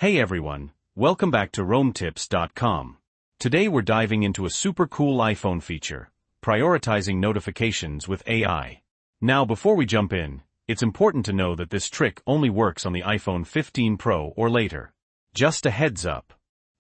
Hey everyone, welcome back to RoamTips.com. Today we're diving into a super cool iPhone feature, prioritizing notifications with AI. Now before we jump in, it's important to know that this trick only works on the iPhone 15 Pro or later. Just a heads up.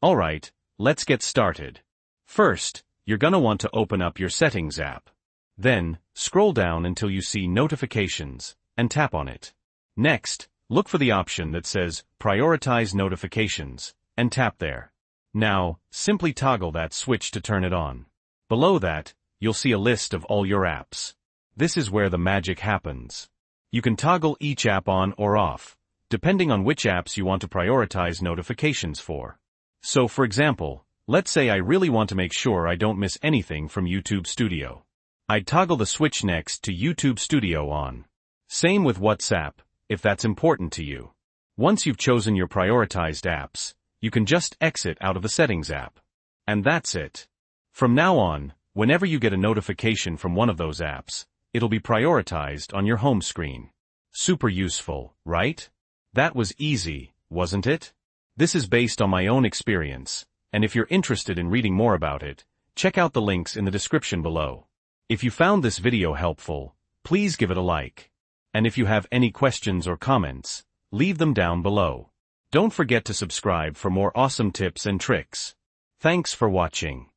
Alright, let's get started. First, you're gonna want to open up your Settings app. Then, scroll down until you see Notifications, and tap on it. Next, look for the option that says Prioritize Notifications, and tap there. Now, simply toggle that switch to turn it on. Below that, you'll see a list of all your apps. This is where the magic happens. You can toggle each app on or off, depending on which apps you want to prioritize notifications for. So for example, let's say I really want to make sure I don't miss anything from YouTube Studio. I'd toggle the switch next to YouTube Studio on. Same with WhatsApp, if that's important to you. Once you've chosen your prioritized apps, you can just exit out of the Settings app. And that's it. From now on, whenever you get a notification from one of those apps, it'll be prioritized on your home screen. Super useful, right? That was easy, wasn't it? This is based on my own experience, and if you're interested in reading more about it, check out the links in the description below. If you found this video helpful, please give it a like. And if you have any questions or comments, leave them down below. Don't forget to subscribe for more awesome tips and tricks. Thanks for watching.